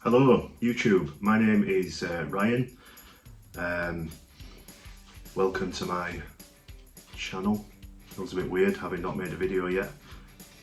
Hello YouTube, my name is Ryan. Welcome to my channel. Feels a bit weird having not made a video yet.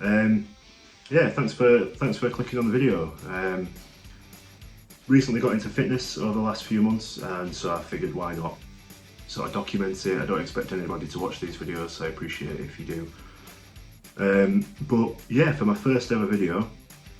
Yeah, thanks for clicking on the video. Recently got into fitness over the last few months, and so I figured why not sort of document it. I don't expect anybody to watch these videos, so I appreciate it if you do. But yeah, for my first ever video,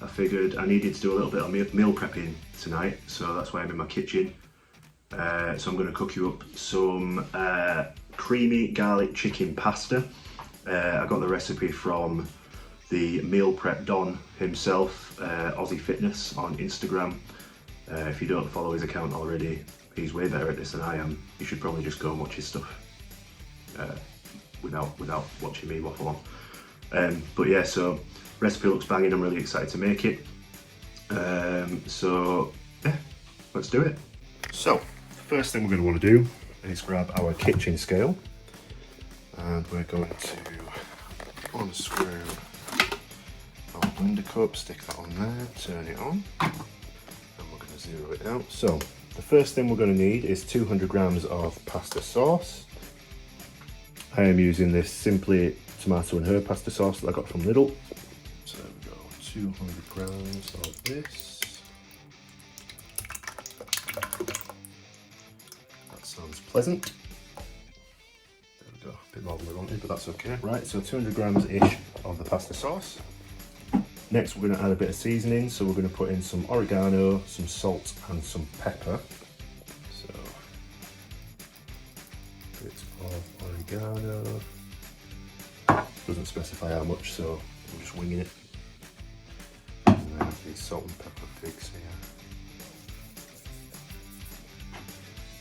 I figured I needed to do a little bit of meal prepping tonight, so that's why I'm in my kitchen. So I'm going to cook you up some creamy garlic chicken pasta. I got the recipe from the meal prep Don himself, Aussie Fitness on Instagram. If you don't follow his account already, he's way better at this than I am. You should probably just go and watch his stuff without watching me waffle on. But yeah, so recipe looks banging. I'm really excited to make it. So yeah, let's do it. So the first thing we're going to want to do is grab our kitchen scale, and we're going to unscrew our blender cup, stick that on there, turn it on, and we're going to zero it out. So the first thing we're going to need is 200 grams of pasta sauce. I am using this Simply tomato and herb pasta sauce that I got from Lidl. So there we go, 200 grams of this. That sounds pleasant. There we go, a bit more than we wanted, but that's okay. Right, so 200 grams-ish of the pasta sauce. Next we're going to add a bit of seasoning, so we're going to put in some oregano, some salt and some pepper. So, a bit of oregano. Doesn't specify how much, so I'm just winging it. And then I have these salt and pepper pigs here.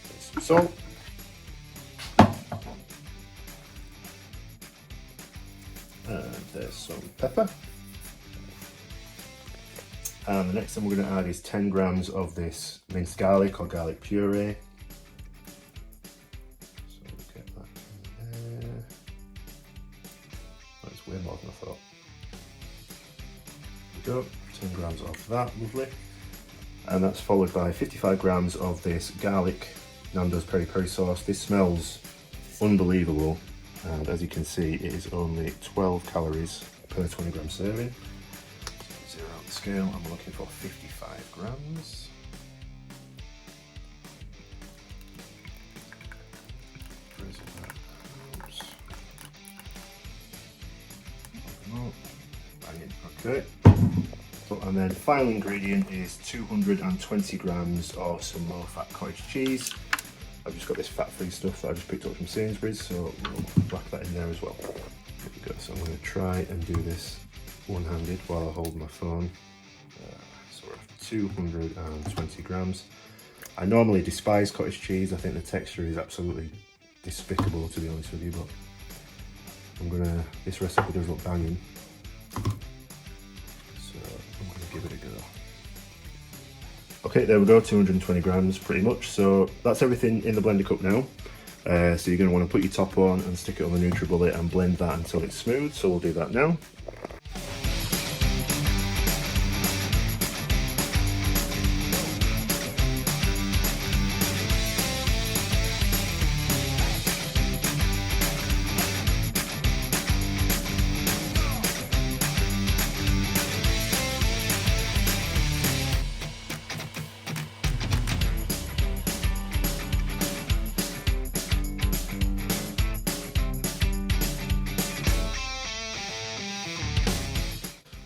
There's some salt. And there's some pepper. And the next thing we're going to add is 10 grams of this minced garlic or garlic puree. So we'll get that in there. That's way more than I thought. There we go, 10 grams of that, lovely. And that's followed by 55 grams of this garlic Nando's peri peri sauce. This smells unbelievable, and as you can see, it is only 12 calories per 20 gram serving. So zero out the scale, I'm looking for 55 grams. Where is it? Oops. Okay. So, and then final ingredient is 220 grams of some low fat cottage cheese. I've just got this fat free stuff that I just picked up from Sainsbury's, so we'll whack that in there as well. There we go, so I'm going to try and do this one-handed while I hold my phone. So we're at 220 grams. I normally despise cottage cheese. I think the texture is absolutely despicable, to be honest with you, but this recipe does look banging. So I'm going to give it a go. Okay, there we go, 220 grams pretty much. So that's everything in the blender cup now. So you're going to want to put your top on and stick it on the NutriBullet and blend that until it's smooth. So we'll do that now.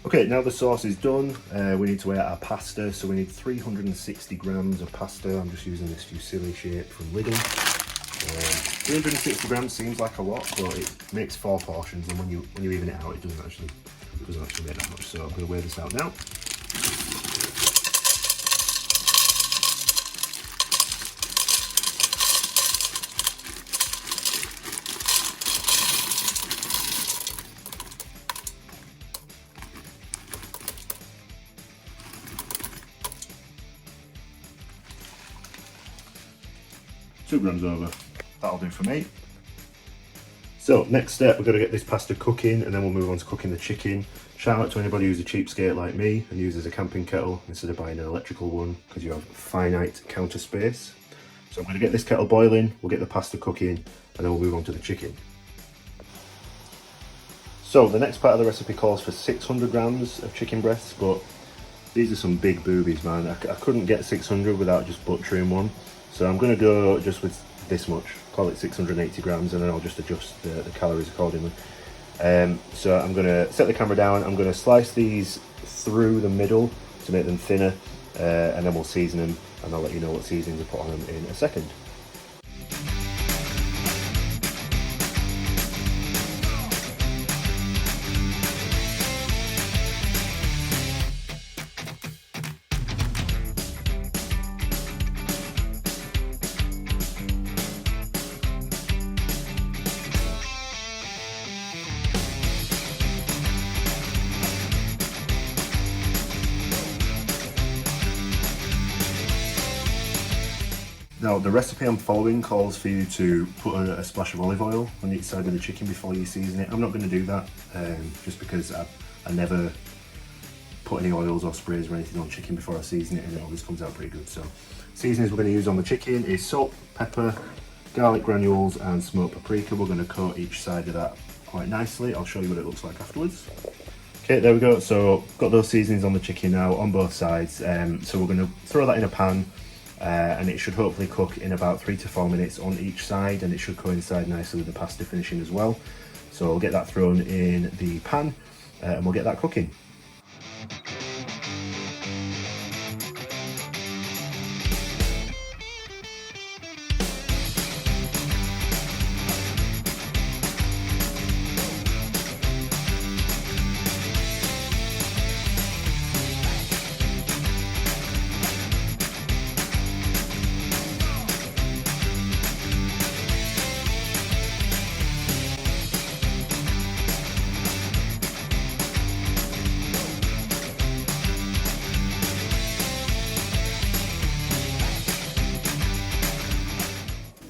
Okay, now the sauce is done, we need to weigh out our pasta, so we need 360 grams of pasta. I'm just using this fusilli shape from Lidl. 360 grams seems like a lot, but it makes 4 portions, and when you even it out, it doesn't actually make that much. So I'm going to weigh this out now. Two grams over, that'll do for me. So next step, we're going to get this pasta cooking, and then we'll move on to cooking the chicken. Shout out to anybody who's a cheapskate like me and uses a camping kettle instead of buying an electrical one, because you have finite counter space. So I'm going to get this kettle boiling, we'll get the pasta cooking, and then we'll move on to the chicken. So the next part of the recipe calls for 600 grams of chicken breasts, but these are some big boobies, man. I couldn't get 600 without just butchering one. So I'm going to go just with this much, call it 680 grams, and then I'll just adjust the calories accordingly. So I'm going to set the camera down, I'm going to slice these through the middle to make them thinner, and then we'll season them, and I'll let you know what seasonings I put on them in a second. Now, the recipe I'm following calls for you to put a splash of olive oil on each side of the chicken before you season it. I'm not going to do that, just because I never put any oils or sprays or anything on chicken before I season it, and it always comes out pretty good. So, seasonings we're going to use on the chicken is salt, pepper, garlic granules and smoked paprika. We're going to coat each side of that quite nicely. I'll show you what it looks like afterwards. Okay, there we go. So, got those seasonings on the chicken now on both sides. So we're going to throw that in a pan. And it should hopefully cook in about 3 to 4 minutes on each side, and it should coincide nicely with the pasta finishing as well. So we'll get that thrown in the pan, and we'll get that cooking.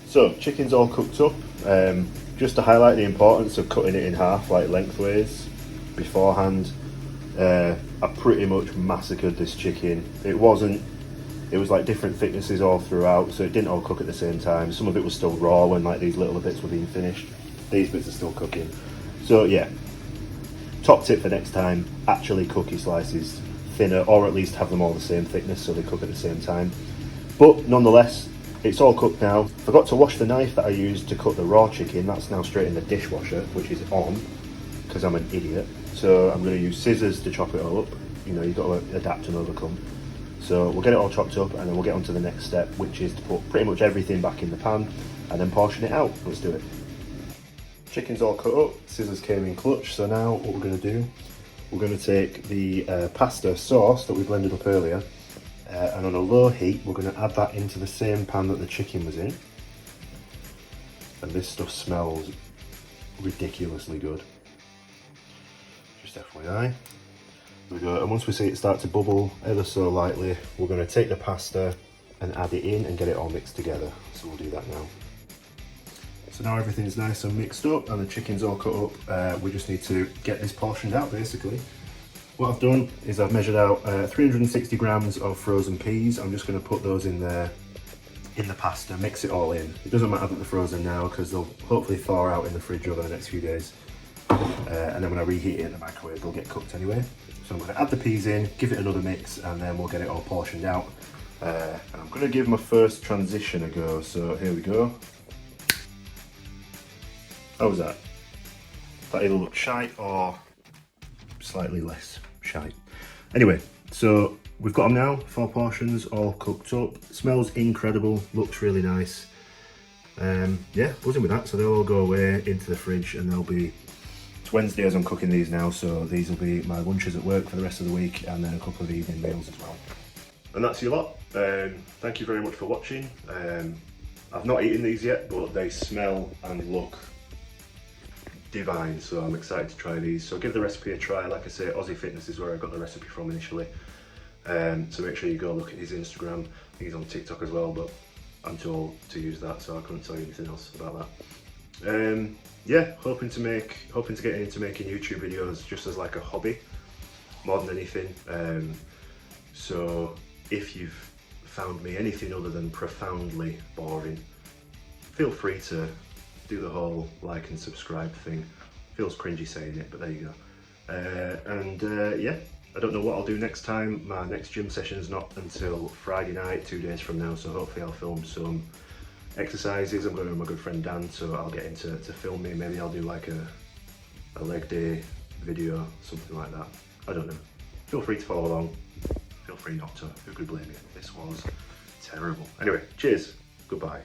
So, chicken's all cooked up. Just to highlight the importance of cutting it in half, like lengthways, beforehand. I pretty much massacred this chicken. It was like different thicknesses all throughout, so it didn't all cook at the same time. Some of it was still raw when like these little bits were being finished. These bits are still cooking. So yeah, top tip for next time, actually cook your slices thinner, or at least have them all the same thickness so they cook at the same time. But nonetheless, it's all cooked now. Forgot to wash the knife that I used to cut the raw chicken. That's now straight in the dishwasher, which is on, because I'm an idiot. So I'm going to use scissors to chop it all up. You know, you've got to adapt and overcome. So we'll get it all chopped up, and then we'll get on to the next step, which is to put pretty much everything back in the pan, and then portion it out. Let's do it. Chicken's all cut up, scissors came in clutch. So now what we're going to do, we're going to take the pasta sauce that we blended up earlier, and on a low heat we're going to add that into the same pan that the chicken was in. And this stuff smells ridiculously good, just FYI. There we go. And once we see it start to bubble ever so lightly, we're going to take the pasta and add it in and get it all mixed together. So we'll do that now. So now everything's nice and mixed up and the chicken's all cut up. We just need to get this portioned out basically. What I've done is I've measured out 360 grams of frozen peas. I'm just going to put those in there in the pasta, mix it all in. It doesn't matter that they're frozen now because they'll hopefully thaw out in the fridge over the next few days. And then when I reheat it in the microwave, they'll get cooked anyway. So I'm going to add the peas in, give it another mix, and then we'll get it all portioned out. And I'm going to give my first transition a go. So here we go. How was that? That either looked shite or slightly less shite. Anyway, so we've got them now, 4 portions, all cooked up. Smells incredible, looks really nice. Yeah, buzzing with that. So they'll all go away into the fridge, and they'll be, it's Wednesday as I'm cooking these now, so these will be my lunches at work for the rest of the week, and then a couple of evening meals as well. And that's your lot. Thank you very much for watching. I've not eaten these yet, but they smell and look divine, so I'm excited to try these. So give the recipe a try. Like I say, Aussie Fitness is where I got the recipe from initially. So make sure you go look at his Instagram. I think he's on TikTok as well, but I'm too old to use that, so I couldn't tell you anything else about that. Yeah, hoping to get into making YouTube videos just as like a hobby. more than anything. So if you've found me anything other than profoundly boring, feel free to do the whole like and subscribe thing. Feels cringy saying it, but there you go. Yeah, I don't know what I'll do next time. My next gym session is not until Friday night, 2 days from now, so hopefully I'll film some exercises. I'm going with my good friend Dan, so I'll get him to film me. Maybe I'll do like a leg day video, something like that. I don't know. Feel free to follow along. Feel free not to. Who could blame you? This was terrible. Anyway, cheers. Goodbye.